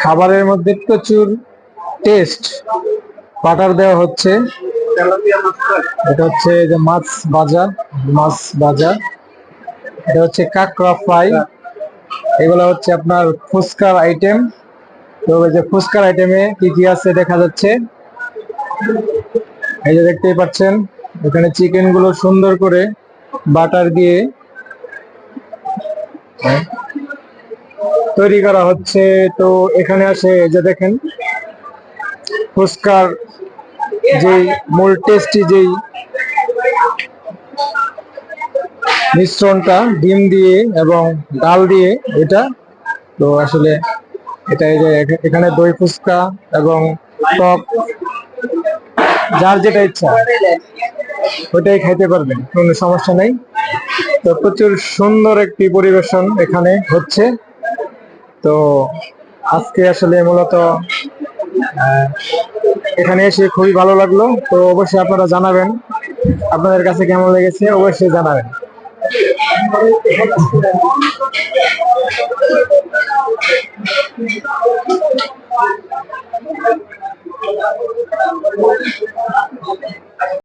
খাবারের মধ্যে প্রচুর টেস্ট, বাটার দেওয়া হচ্ছে। এটা হচ্ছে যে মাছ ভাজা, মাছ ভাজা। এটা হচ্ছে কাঁকড়া ফ্রাই। এগুলো হচ্ছে আপনার ফুচকার আইটেম। তো এই যে ফুচকার আইটেমে কি কি আছে দেখা যাচ্ছে, এই যে দেখতেই পাচ্ছেন। এখানে চিকেন গুলো সুন্দর করে বাটার দিয়ে তৈরি করা হচ্ছে। তো এখানে আসে এই যে দেখেন ফুচকার যেই মূল টেস্টি যেই মিশ্রণটা ডিম দিয়ে এবং ডাল দিয়ে, এটা তো আসলে এটা এই যে এখানে দই ফুচকা এবং টক, যার যেটা ইচ্ছা ওইটাই খাইতে পারবেন, কোনো সমস্যা নেই। তো প্রচুর সুন্দর একটি পরিবেশন এখানে হচ্ছে। তো আজকে আসলে মূলত এখানে এসে খুবই ভালো লাগলো। তো অবশ্যই আপনারা জানাবেন আপনাদের কাছে কেমন লেগেছে, অবশ্যই জানাবেন।